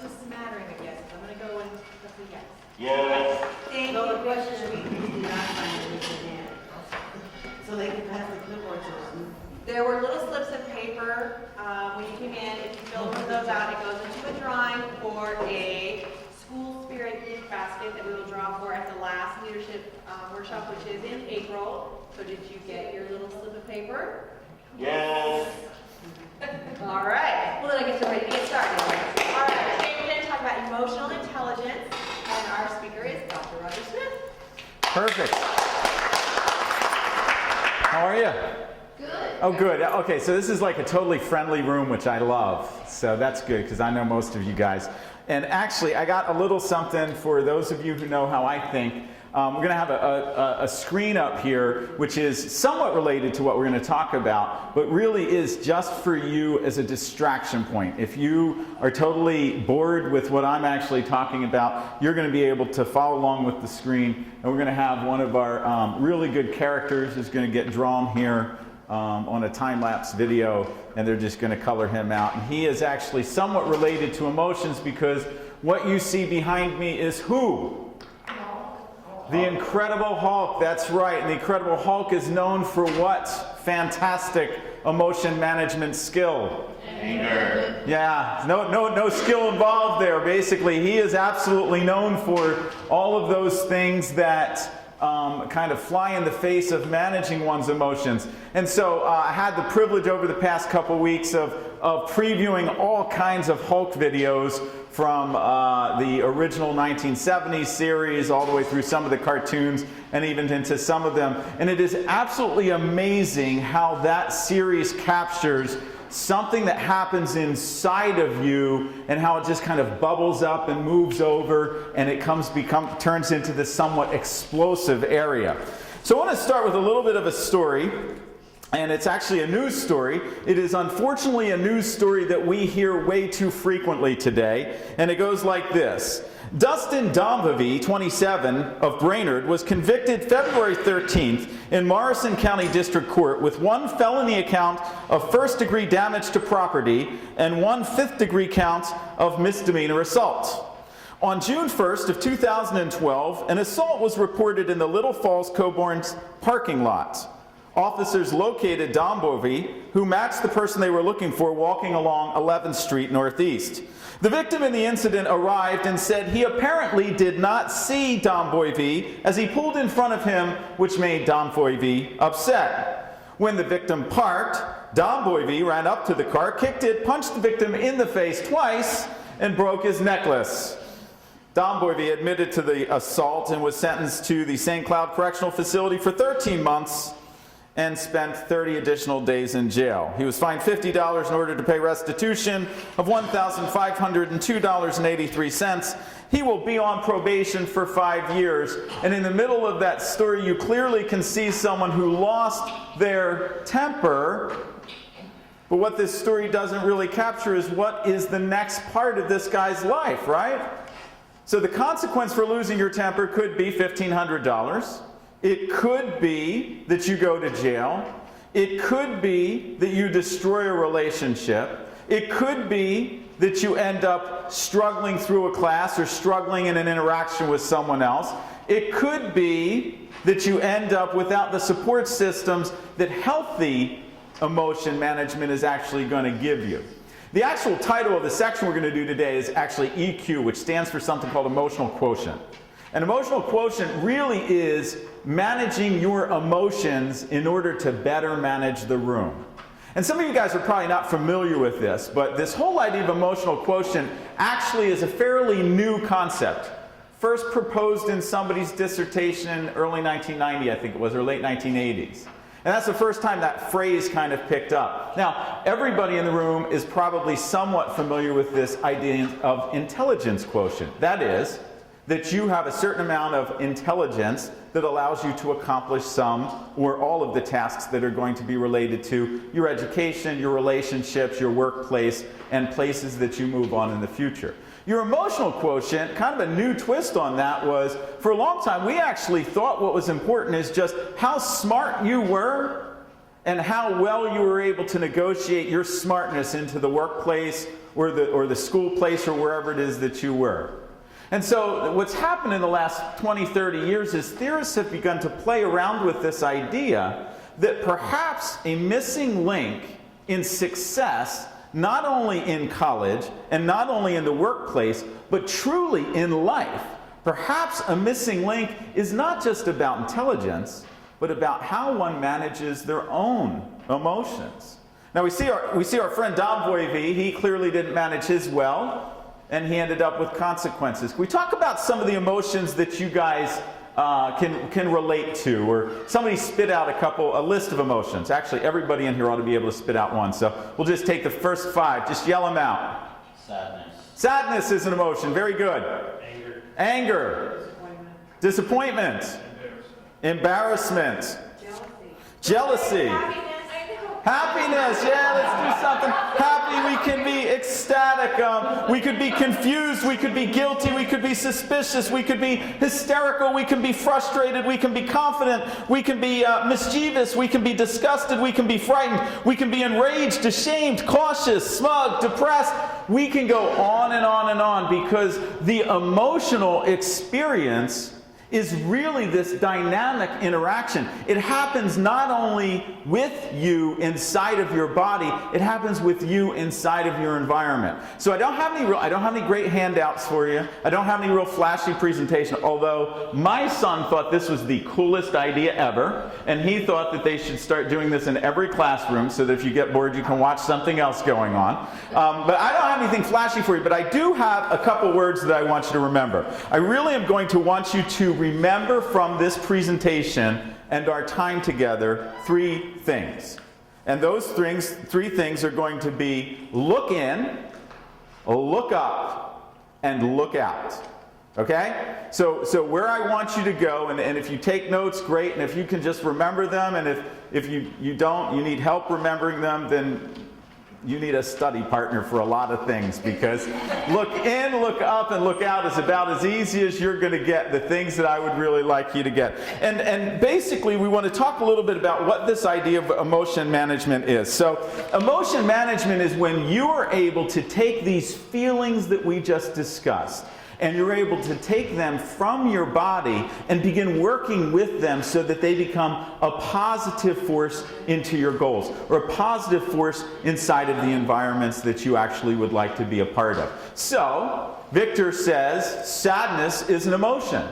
just a smattering of yeses. I'm going to go with a yes. Yes. Thank So you. the question is, we did not find it with the hand. So they can pass the clipboard to us. There were little slips of paper when you came in. If you fill one of those out, it goes into a drawing for a school spirit gift basket that we will draw for at the last leadership workshop, which is in April. So did you get your little slip of paper? Yes. All right. Well, then I guess we're ready to get started. All right. Today we're going to talk about emotional intelligence, and our speaker is Dr. RodgerSmith. Perfect. How are you? Good. Oh, good. Okay, so this is like a totally friendly room, which I love. So that's good because I know most of you guys. And actually, I got a little something for those of you who know how I think. We're going to have a screen up here, which is somewhat related to what we're going to talk about, but really is just for you as a distraction point. If you are totally bored with what I'm actually talking about, you're going to be able to follow along with the screen. And we're going to have one of our really good characters is going to get drawn here on a time-lapse video, and they're just going to color him out. And he is actually somewhat related to emotions because what you see behind me is who? The Incredible Hulk, that's right. And the Incredible Hulk is known for what fantastic emotion management skill? Anger. Yeah, no skill involved there. Basically, he is absolutely known for all of those things that kind of fly in the face of managing one's emotions. And so I had the privilege over the past couple weeks of previewing all kinds of Hulk videos from the original 1970s series all the way through some of the cartoons and even into some of them. And it is absolutely amazing how that series captures something that happens inside of you and how it just kind of bubbles up and moves over and it turns into this somewhat explosive area. So I want to start with a little bit of a story. And it's actually a news story. It is unfortunately a news story that we hear way too frequently today. And it goes like this. Dustin Domvavy, 27, of Brainerd, was convicted February 13th in Morrison County District Court with one felony account of first-degree damage to property and one fifth-degree count of misdemeanor assault. On June 1st of 2012, an assault was reported in the Little Falls Coburn's parking lot. Officers located Domvavy, who matched the person they were looking for walking along 11th Street Northeast. The victim in the incident arrived and said he apparently did not see Domvavy as he pulled in front of him, which made Domvavy upset. When the victim parked, Domvavy ran up to the car, kicked it, punched the victim in the face twice, and broke his necklace. Domvavy admitted to the assault and was sentenced to the St. Cloud Correctional Facility for 13 months and spent 30 additional days in jail. He was fined $50 in order to pay restitution of $1,502.83. He will be on probation for 5 years. And in the middle of that story, you clearly can see someone who lost their temper. But what this story doesn't really capture is what is the next part of this guy's life, right? So the consequence for losing your temper could be $1,500. It could be that you go to jail. It could be that you destroy a relationship. It could be that you end up struggling through a class or struggling in an interaction with someone else. It could be that you end up without the support systems that healthy emotion management is actually going to give you. The actual title of the section we're going to do today is actually EQ, which stands for something called emotional quotient. An emotional quotient really is managing your emotions in order to better manage the room. And some of you guys are probably not familiar with this, but this whole idea of emotional quotient actually is a fairly new concept. First proposed in somebody's dissertation in early 1990, I think it was, or late 1980s. And that's the first time that phrase kind of picked up. Now, everybody in the room is probably somewhat familiar with this idea of intelligence quotient. That is, that you have a certain amount of intelligence that allows you to accomplish some or all of the tasks that are going to be related to your education, your relationships, your workplace, and places that you move on in the future. Your emotional quotient, kind of a new twist on that was, for a long time, we actually thought what was important is just how smart you were and how well you were able to negotiate your smartness into the workplace or the school place or wherever it is that you were. And so what's happened in the last 20, 30 years is theorists have begun to play around with this idea that perhaps a missing link in success, not only in college and not only in the workplace, but truly in life, perhaps a missing link is not just about intelligence, but about how one manages their own emotions. Now we see our friend Dobvoy, he clearly didn't manage his well, and he ended up with consequences. Can we talk about some of the emotions that you guys can relate to? Or somebody spit out a list of emotions. Actually, everybody in here ought to be able to spit out one. So we'll just take the first 5. Just yell them out. Sadness. Sadness is an emotion. Very good. Anger. Disappointment. Embarrassment. Jealousy. Happiness, yeah, let's do something happy. We can be ecstatic, we could be confused, we could be guilty, we could be suspicious, we could be hysterical, we can be frustrated, we can be confident, we can be mischievous, we can be disgusted, we can be frightened, we can be enraged, ashamed, cautious, smug, depressed. We can go on and on and on, because the emotional experience is really this dynamic interaction. It happens not only with you inside of your body, it happens with you inside of your environment. So I don't have any great handouts for you. I don't have any real flashy presentation, although my son thought this was the coolest idea ever, and he thought that they should start doing this in every classroom so that if you get bored you can watch something else going on. But I don't have anything flashy for you, but I do have a couple words that I want you to remember. I really am going to want you to remember from this presentation and our time together 3 things. And those 3 things are going to be look in, look up, and look out. Okay? So where I want you to go, and if you take notes, great, and if you can just remember them, and if you don't, you need help remembering them, then you need a study partner for a lot of things, because look in, look up, and look out is about as easy as you're going to get the things that I would really like you to get. And basically, we want to talk a little bit about what this idea of emotion management is. So emotion management is when you are able to take these feelings that we just discussed, and you're able to take them from your body and begin working with them so that they become a positive force into your goals, or a positive force inside of the environments that you actually would like to be a part of. So, Victor says sadness is an emotion.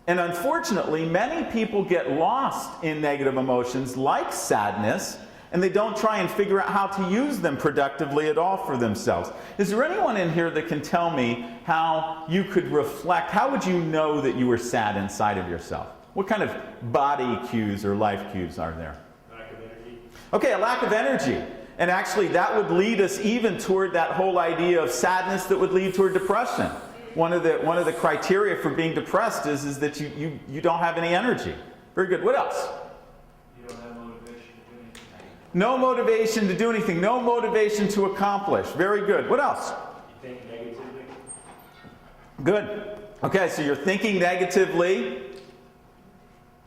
And unfortunately, many people get lost in negative emotions like sadness, and they don't try and figure out how to use them productively at all for themselves. Is there anyone in here that can tell me how you could reflect, how would you know that you were sad inside of yourself? What kind of body cues or life cues are there? Lack of energy. Okay, a lack of energy. And actually that would lead us even toward that whole idea of sadness that would lead toward depression. One of the criteria for being depressed is that you don't have any energy. Very good. What else? No motivation to do anything. No motivation to accomplish. Very good. What else? You think negatively. Good. Okay, so you're thinking negatively.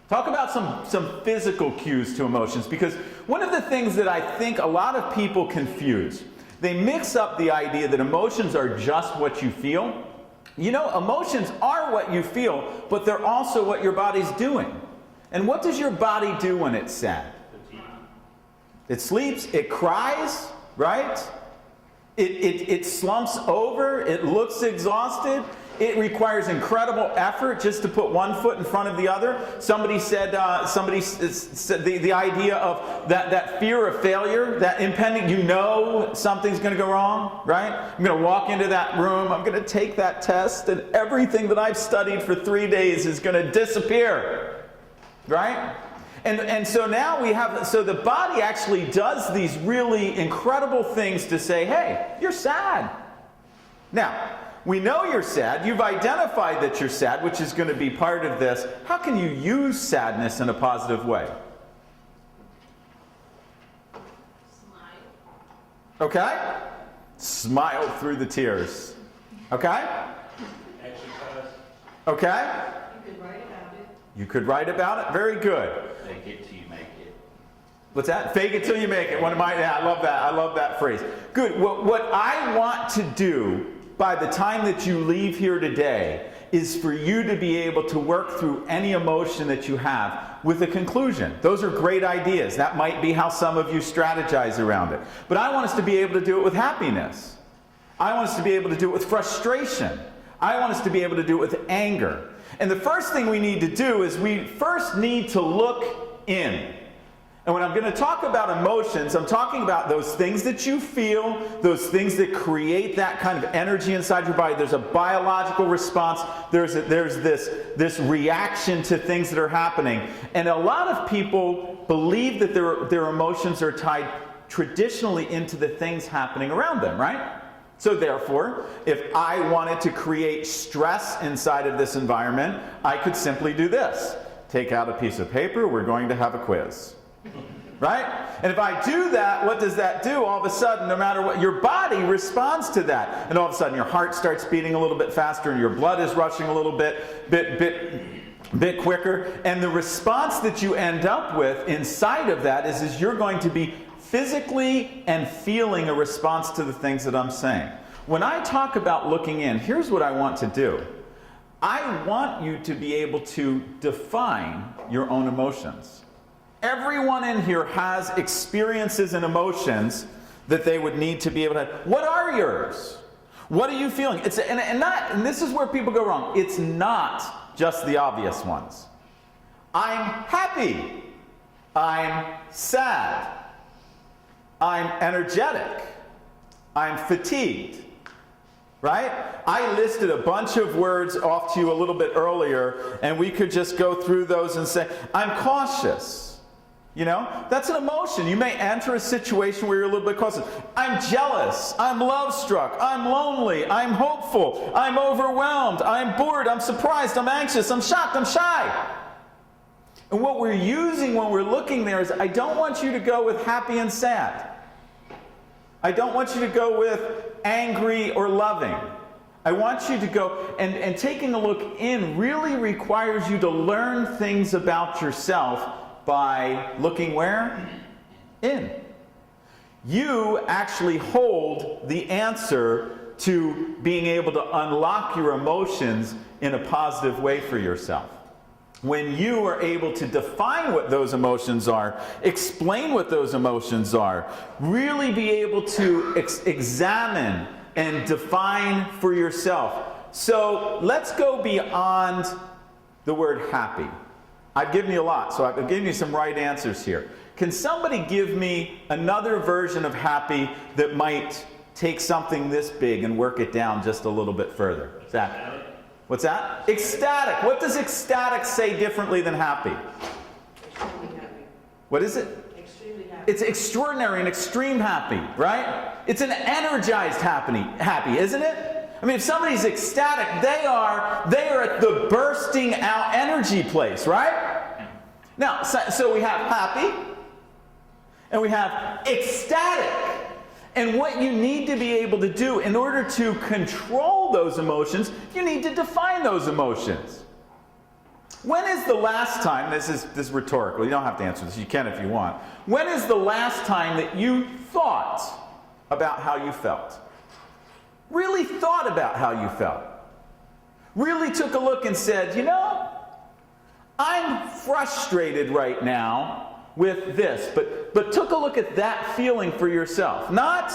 Talk about some physical cues to emotions, because one of the things that I think a lot of people confuse, they mix up the idea that emotions are just what you feel. You know, emotions are what you feel, but they're also what your body's doing. And what does your body do when it's sad? It sleeps, it cries, right? It slumps over, it looks exhausted. It requires incredible effort just to put one foot in front of the other. Somebody said the idea of that fear of failure, that impending, you know something's going to go wrong, right? I'm going to walk into that room, I'm going to take that test, and everything that I've studied for 3 days is going to disappear, right? And so now so the body actually does these really incredible things to say, hey, you're sad. Now, we know you're sad. You've identified that you're sad, which is going to be part of this. How can you use sadness in a positive way? Smile. Okay? Smile through the tears. Okay? Exercise. Okay? You could write about it. You could write about it. Very good. Fake it till you make it. What's that? Fake it till you make it. I love that. I love that phrase. Good. What I want to do by the time that you leave here today is for you to be able to work through any emotion that you have with a conclusion. Those are great ideas. That might be how some of you strategize around it. But I want us to be able to do it with happiness. I want us to be able to do it with frustration. I want us to be able to do it with anger. And the first thing we need to do is we first need to look in. And when I'm going to talk about emotions, I'm talking about those things that you feel, those things that create that kind of energy inside your body. There's a biological response. There's this reaction to things that are happening. And a lot of people believe that their emotions are tied traditionally into the things happening around them, right? So therefore, if I wanted to create stress inside of this environment, I could simply do this. Take out a piece of paper, we're going to have a quiz. Right? And if I do that, what does that do? All of a sudden, no matter what, your body responds to that. And all of a sudden, your heart starts beating a little bit faster, and your blood is rushing a little bit quicker. And the response that you end up with inside of that is you're going to be physically and feeling a response to the things that I'm saying. When I talk about looking in, here's what I want to do. I want you to be able to define your own emotions. Everyone in here has experiences and emotions that they would need to be able to. What are yours? What are you feeling? And this is where people go wrong. It's not just the obvious ones. I'm happy. I'm sad. I'm energetic. I'm fatigued. Right? I listed a bunch of words off to you a little bit earlier, and we could just go through those and say, I'm cautious. You know, that's an emotion. You may enter a situation where you're a little bit cautious. I'm jealous. I'm love-struck. I'm lonely. I'm hopeful. I'm overwhelmed. I'm bored. I'm surprised. I'm anxious. I'm shocked. I'm shy. And what we're using when we're looking there is, I don't want you to go with happy and sad. I don't want you to go with angry or loving. I want you to go, and taking a look in really requires you to learn things about yourself by looking where? In. You actually hold the answer to being able to unlock your emotions in a positive way for yourself. When you are able to define what those emotions are, explain what those emotions are, really be able to examine and define for yourself. So let's go beyond the word happy. I've given you a lot, so I've given you some right answers here. Can somebody give me another version of happy that might take something this big and work it down just a little bit further? Zach? What's that? Ecstatic. What does ecstatic say differently than happy? Extremely happy. What is it? Extremely happy. It's extraordinary and extreme happy, right? It's an energized happy, isn't it? I mean, if somebody's ecstatic, they are at the bursting out energy place, right? Now, so we have happy, and we have ecstatic. And what you need to be able to do in order to control those emotions, you need to define those emotions. When is the last time, this is rhetorical, you don't have to answer this, you can if you want. When is the last time that you thought about how you felt? Really thought about how you felt? Really took a look and said, you know, I'm frustrated right now with this, but took a look at that feeling for yourself. Not,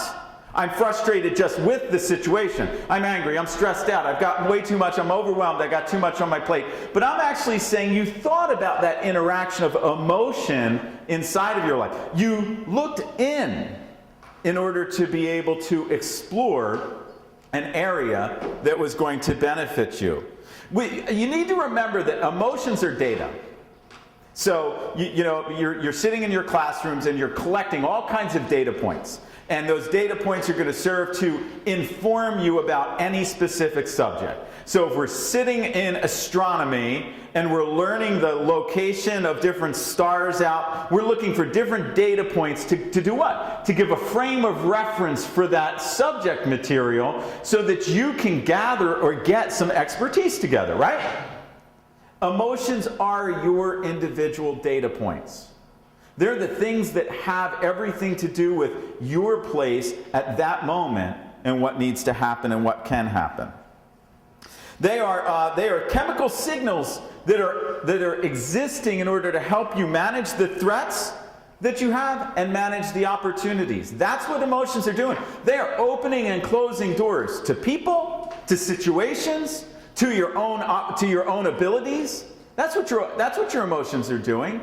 I'm frustrated just with the situation. I'm angry, I'm stressed out, I've gotten way too much, I'm overwhelmed, I got too much on my plate. But I'm actually saying you thought about that interaction of emotion inside of your life. You looked in order to be able to explore an area that was going to benefit you. You need to remember that emotions are data. So, you're sitting in your classrooms and you're collecting all kinds of data points. And those data points are going to serve to inform you about any specific subject. So if we're sitting in astronomy and we're learning the location of different stars out, we're looking for different data points to do what? To give a frame of reference for that subject material so that you can gather or get some expertise together, right? Emotions are your individual data points. They're the things that have everything to do with your place at that moment and what needs to happen and what can happen. They are chemical signals that are existing in order to help you manage the threats that you have and manage the opportunities. That's what emotions are doing. They are opening and closing doors to people, to situations, to your own abilities. That's what your emotions are doing.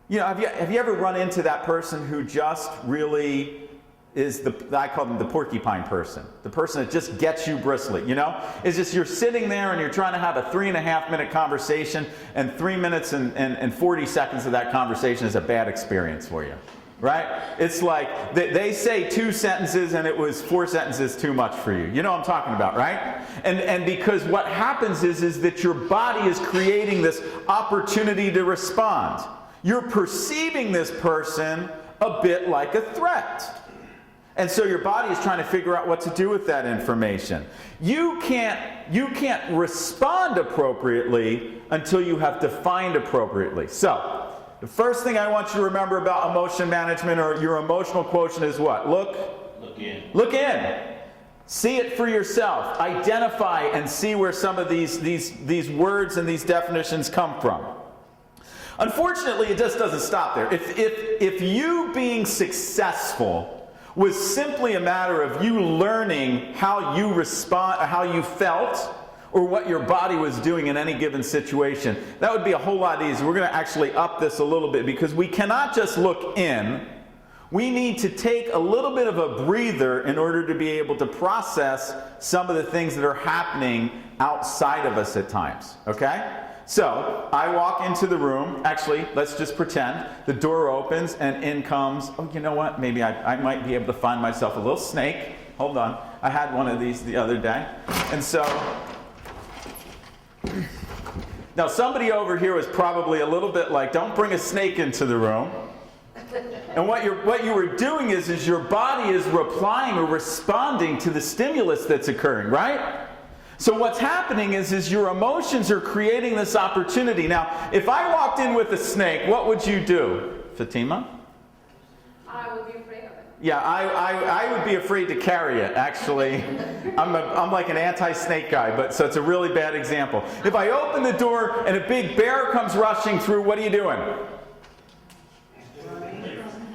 You know, have you ever run into that person who just really is I call them the porcupine person. The person that just gets you bristly, you know? It's just you're sitting there and you're trying to have a 3.5-minute conversation, and 3 minutes and 40 seconds of that conversation is a bad experience for you, right? It's like they say 2 sentences and it was 4 sentences too much for you. You know what I'm talking about, right? And because what happens is that your body is creating this opportunity to respond. You're perceiving this person a bit like a threat. And so your body is trying to figure out what to do with that information. You can't respond appropriately until you have defined appropriately. So, the first thing I want you to remember about emotion management or your emotional quotient is what? Look in. Look in. See it for yourself. Identify and see where some of these words and these definitions come from. Unfortunately, it just doesn't stop there. If you being successful was simply a matter of you learning how you respond, how you felt, or what your body was doing in any given situation, that would be a whole lot easier. We're going to actually up this a little bit because we cannot just look in. We need to take a little bit of a breather in order to be able to process some of the things that are happening outside of us at times, okay? So, I walk into the room, actually, let's just pretend, the door opens and in comes, oh, you know what, maybe I might be able to find myself a little snake. Hold on, I had one of these the other day. And so, now somebody over here was probably a little bit like, don't bring a snake into the room. And what you were doing is your body is replying or responding to the stimulus that's occurring, right? So what's happening is your emotions are creating this opportunity. Now, if I walked in with a snake, what would you do, Fatima? I would be afraid of it. Yeah, I would be afraid to carry it, actually. I'm like an anti-snake guy, but so it's a really bad example. If I open the door and a big bear comes rushing through, what are you doing?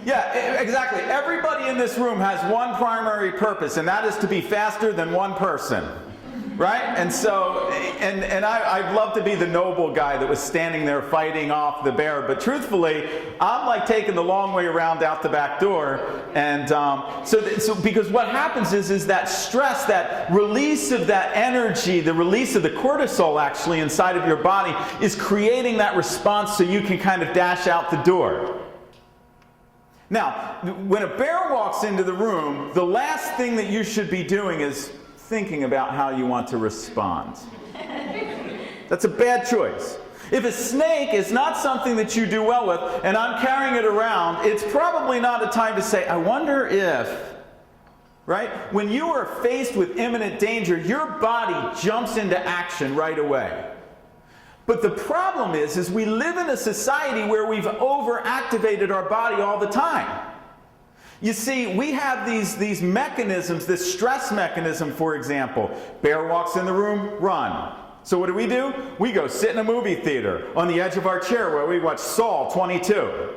Yeah, exactly. Everybody in this room has one primary purpose, and that is to be faster than one person. Right? And so, and I'd love to be the noble guy that was standing there fighting off the bear, but truthfully, I'm like taking the long way around out the back door. And so because what happens is that stress, that release of that energy, the release of the cortisol actually inside of your body is creating that response so you can kind of dash out the door. Now, when a bear walks into the room, the last thing that you should be doing is thinking about how you want to respond. That's a bad choice. If a snake is not something that you do well with, and I'm carrying it around, it's probably not a time to say, I wonder if, right? When you are faced with imminent danger, your body jumps into action right away. But the problem is we live in a society where we've overactivated our body all the time. You see, we have these mechanisms, this stress mechanism, for example. Bear walks in the room, run. So what do? We go sit in a movie theater on the edge of our chair where we watch Saw 22.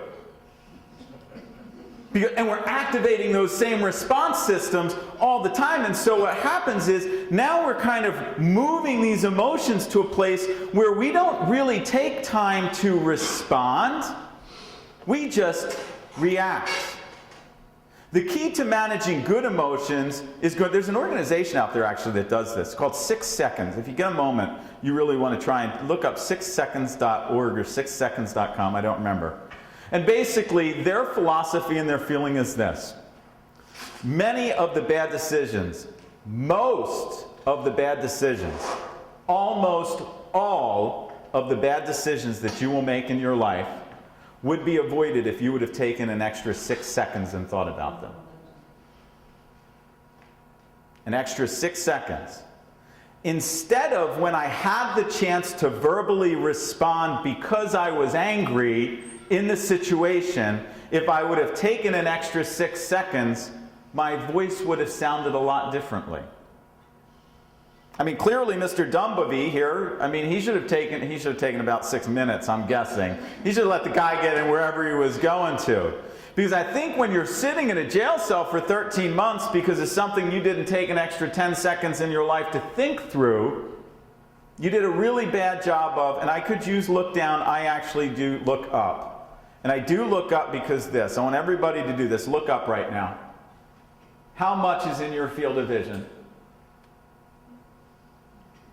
And we're activating those same response systems all the time. And so what happens is now we're kind of moving these emotions to a place where we don't really take time to respond. We just react. The key to managing good emotions is good. There's an organization out there actually that does this. It's called 6 Seconds. If you get a moment, you really want to try and look up 6seconds.org or 6seconds.com. I don't remember. And basically, their philosophy and their feeling is this. Many of the bad decisions, most of the bad decisions, almost all of the bad decisions that you will make in your life would be avoided if you would have taken an extra 6 seconds and thought about them. An extra 6 seconds. Instead of when I had the chance to verbally respond because I was angry, in the situation, if I would have taken an extra 6 seconds, my voice would have sounded a lot differently. I mean, clearly Mr. Dumbovy here, I mean, he should have taken about 6 minutes, I'm guessing. He should have let the guy get in wherever he was going to. Because I think when you're sitting in a jail cell for 13 months because of something you didn't take an extra 10 seconds in your life to think through, you did a really bad job of, and I could use look down, I actually do look up. And I do look up because this. I want everybody to do this. Look up right now. How much is in your field of vision?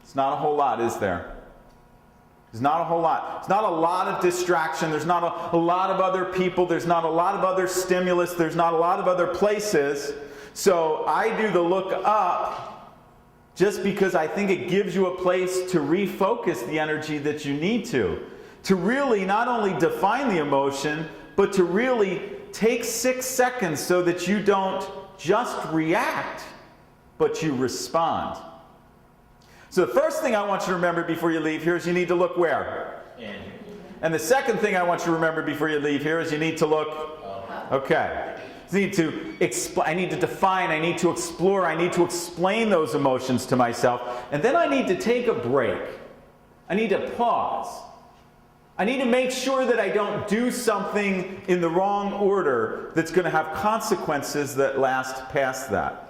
It's not a whole lot, is there? There's not a whole lot. There's not a lot of distraction. There's not a lot of other people. There's not a lot of other stimulus. There's not a lot of other places. So I do the look up just because I think it gives you a place to refocus the energy that you need to really not only define the emotion, but to really take 6 seconds so that you don't just react, but you respond. So the first thing I want you to remember before you leave here is you need to look where? In. And the second thing I want you to remember before you leave here is you need to look, okay. I need to define, I need to explore, I need to explain those emotions to myself. And then I need to take a break. I need to pause. I need to make sure that I don't do something in the wrong order that's going to have consequences that last past that.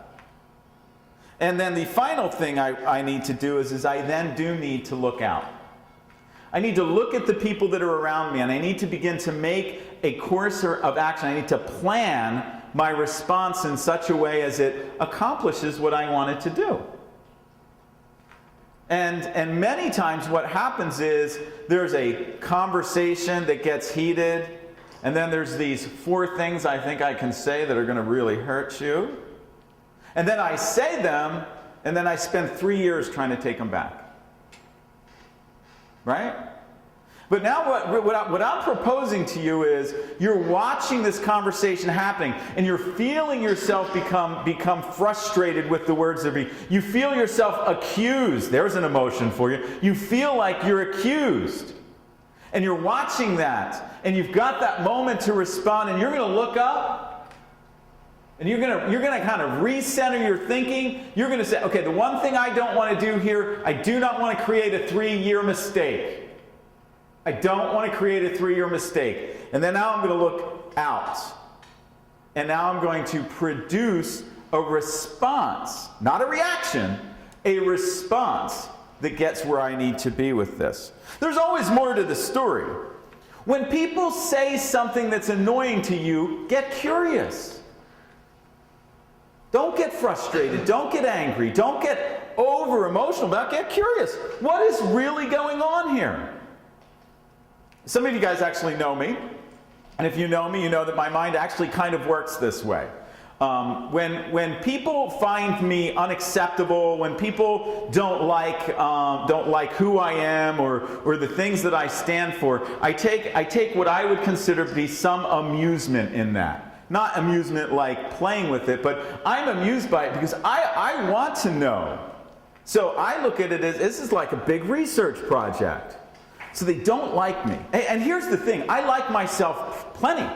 And then the final thing I need to do is I then do need to look out. I need to look at the people that are around me, and I need to begin to make a course of action. I need to plan my response in such a way as it accomplishes what I want it to do. And many times what happens is there's a conversation that gets heated, and then there's these 4 things I think I can say that are going to really hurt you. And then I say them, and then I spend 3 years trying to take them back. Right? But now what I'm proposing to you is you're watching this conversation happening, and you're feeling yourself become frustrated with the words that are being. You feel yourself accused. There's an emotion for you. You feel like you're accused. And you're watching that, and you've got that moment to respond, and you're going to look up. And you're going to kind of recenter your thinking. You're going to say, okay, the one thing I don't want to do here, I do not want to create a 3-year mistake. I don't want to create a 3-year mistake. And then now I'm going to look out. And now I'm going to produce a response, not a reaction, a response that gets where I need to be with this. There's always more to the story. When people say something that's annoying to you, get curious. Don't get frustrated. Don't get angry. Don't get over emotional, but get curious. What is really going on here? Some of you guys actually know me. And if you know me, you know that my mind actually kind of works this way. When people find me unacceptable, when people don't like who I am or the things that I stand for, I take what I would consider to be some amusement in that. Not amusement like playing with it, but I'm amused by it because I want to know. So I look at it as this is like a big research project. So they don't like me. And here's the thing, I like myself plenty.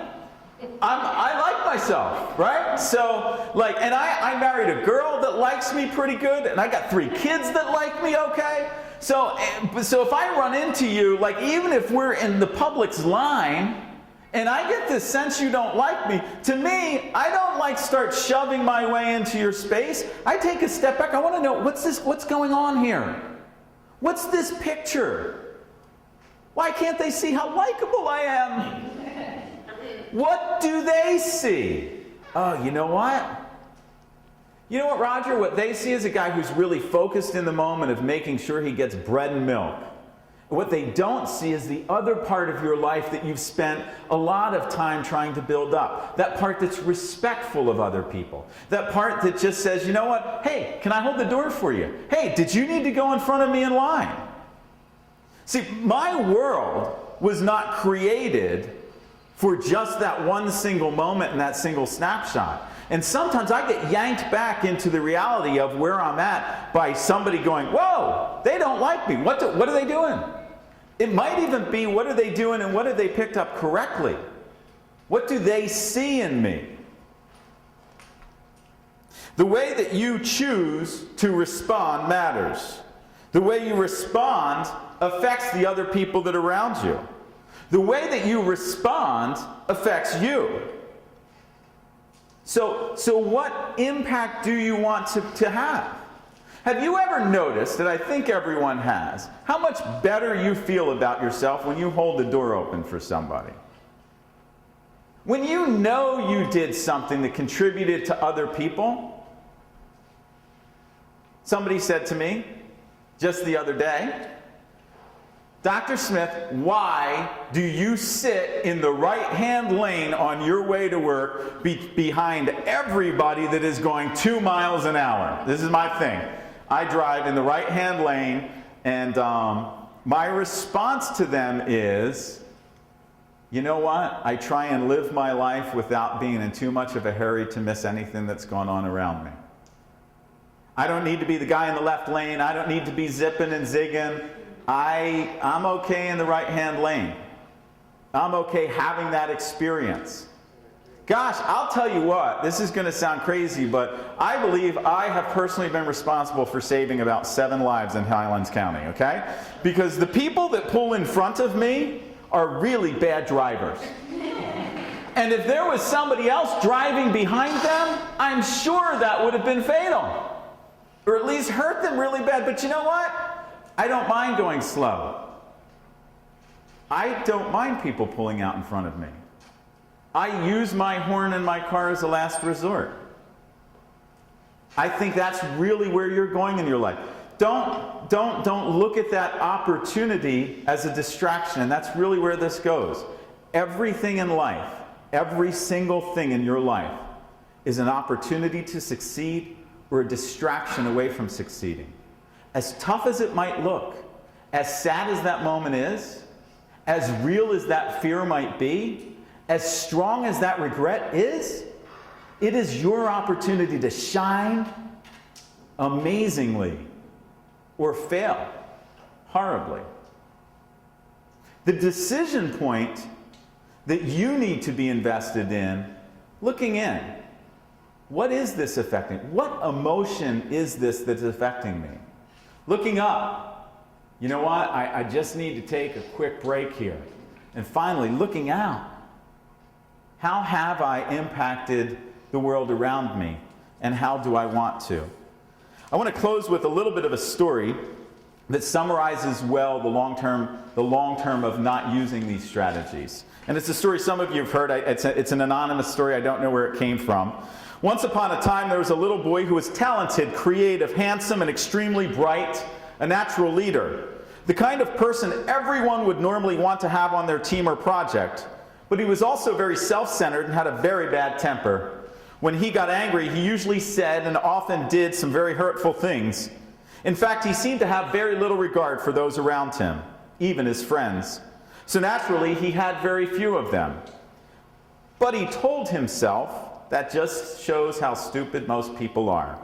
I like myself, right? So, and I married a girl that likes me pretty good, and I got 3 kids that like me okay. So if I run into you, even if we're in the public's line, and I get this sense you don't like me, to me, I don't start shoving my way into your space. I take a step back. I want to know, what's going on here? What's this picture? Why can't they see how likable I am? What do they see? Oh, you know what? You know what, Roger? What they see is a guy who's really focused in the moment of making sure he gets bread and milk. What they don't see is the other part of your life that you've spent a lot of time trying to build up. That part that's respectful of other people. That part that just says, you know what? Hey, can I hold the door for you? Hey, did you need to go in front of me in line? See, my world was not created for just that one single moment and that single snapshot. And sometimes I get yanked back into the reality of where I'm at by somebody going, whoa, they don't like me. What are they doing? It might even be, what are they doing and what have they picked up correctly? What do they see in me? The way that you choose to respond matters. The way you respond affects the other people that are around you. The way that you respond affects you. So what impact do you want to have? Have you ever noticed, and I think everyone has, how much better you feel about yourself when you hold the door open for somebody? When you know you did something that contributed to other people. Somebody said to me just the other day, Dr. Smith, why do you sit in the right-hand lane on your way to work behind everybody that is going 2 miles an hour? This is my thing. I drive in the right-hand lane, and my response to them is, you know what? I try and live my life without being in too much of a hurry to miss anything that's going on around me. I don't need to be the guy in the left lane. I don't need to be zipping and zigging. I'm okay in the right-hand lane. I'm okay having that experience. Gosh, I'll tell you what, this is going to sound crazy, but I believe I have personally been responsible for saving about 7 lives in Highlands County, okay? Because the people that pull in front of me are really bad drivers. And if there was somebody else driving behind them, I'm sure that would have been fatal. Or at least hurt them really bad. But you know what? I don't mind going slow. I don't mind people pulling out in front of me. I use my horn in my car as a last resort. I think that's really where you're going in your life. Don't look at that opportunity as a distraction. And that's really where this goes. Everything in life, every single thing in your life is an opportunity to succeed or a distraction away from succeeding. As tough as it might look, as sad as that moment is, as real as that fear might be, as strong as that regret is, it is your opportunity to shine amazingly or fail horribly. The decision point that you need to be invested in, looking in, what is this affecting? What emotion is this that's affecting me? Looking up, you know what? I just need to take a quick break here. And finally, looking out. How have I impacted the world around me? And how do I want to? I want to close with a little bit of a story that summarizes well the long term of not using these strategies. And it's a story some of you have heard. It's an anonymous story. I don't know where it came from. Once upon a time, there was a little boy who was talented, creative, handsome, and extremely bright, a natural leader. The kind of person everyone would normally want to have on their team or project. But he was also very self-centered and had a very bad temper. When he got angry, he usually said and often did some very hurtful things. In fact, he seemed to have very little regard for those around him, even his friends. So naturally, he had very few of them. But he told himself, that just shows how stupid most people are.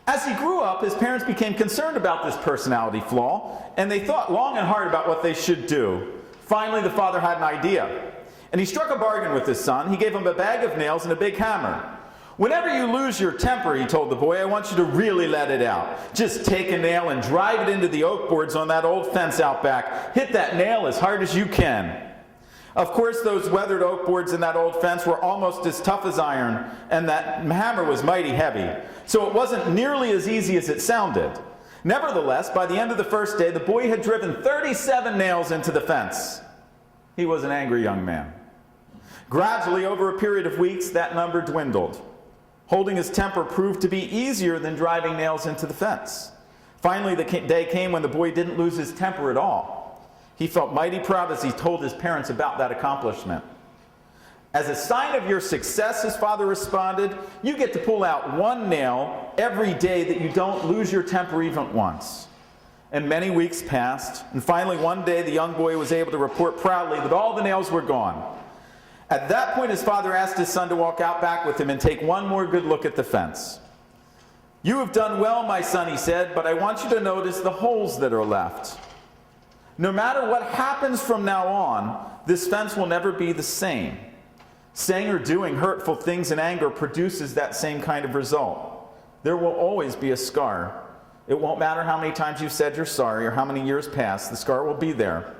As he grew up, his parents became concerned about this personality flaw, and they thought long and hard about what they should do. Finally, the father had an idea, and he struck a bargain with his son. He gave him a bag of nails and a big hammer. Whenever you lose your temper, he told the boy, I want you to really let it out. Just take a nail and drive it into the oak boards on that old fence out back. Hit that nail as hard as you can. Of course, those weathered oak boards in that old fence were almost as tough as iron, and that hammer was mighty heavy. So it wasn't nearly as easy as it sounded. Nevertheless, by the end of the first day, the boy had driven 37 nails into the fence. He was an angry young man. Gradually, over a period of weeks, that number dwindled. Holding his temper proved to be easier than driving nails into the fence. Finally, the day came when the boy didn't lose his temper at all. He felt mighty proud as he told his parents about that accomplishment. As a sign of your success, his father responded, you get to pull out 1 nail every day that you don't lose your temper even once. And many weeks passed, and finally one day the young boy was able to report proudly that all the nails were gone. At that point, his father asked his son to walk out back with him and take one more good look at the fence. You have done well, my son, he said, but I want you to notice the holes that are left. No matter what happens from now on, this fence will never be the same. Saying or doing hurtful things in anger produces that same kind of result. There will always be a scar. It won't matter how many times you've said you're sorry or how many years pass, the scar will be there.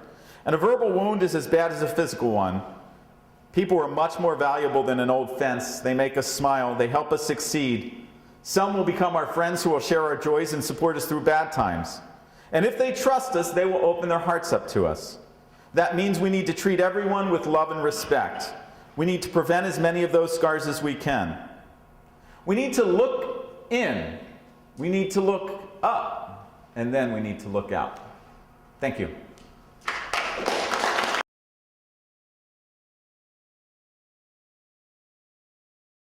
And a verbal wound is as bad as a physical one. People are much more valuable than an old fence. They make us smile. They help us succeed. Some will become our friends who will share our joys and support us through bad times. And if they trust us, they will open their hearts up to us. That means we need to treat everyone with love and respect. We need to prevent as many of those scars as we can. We need to look in. We need to look up. And then we need to look out. Thank you.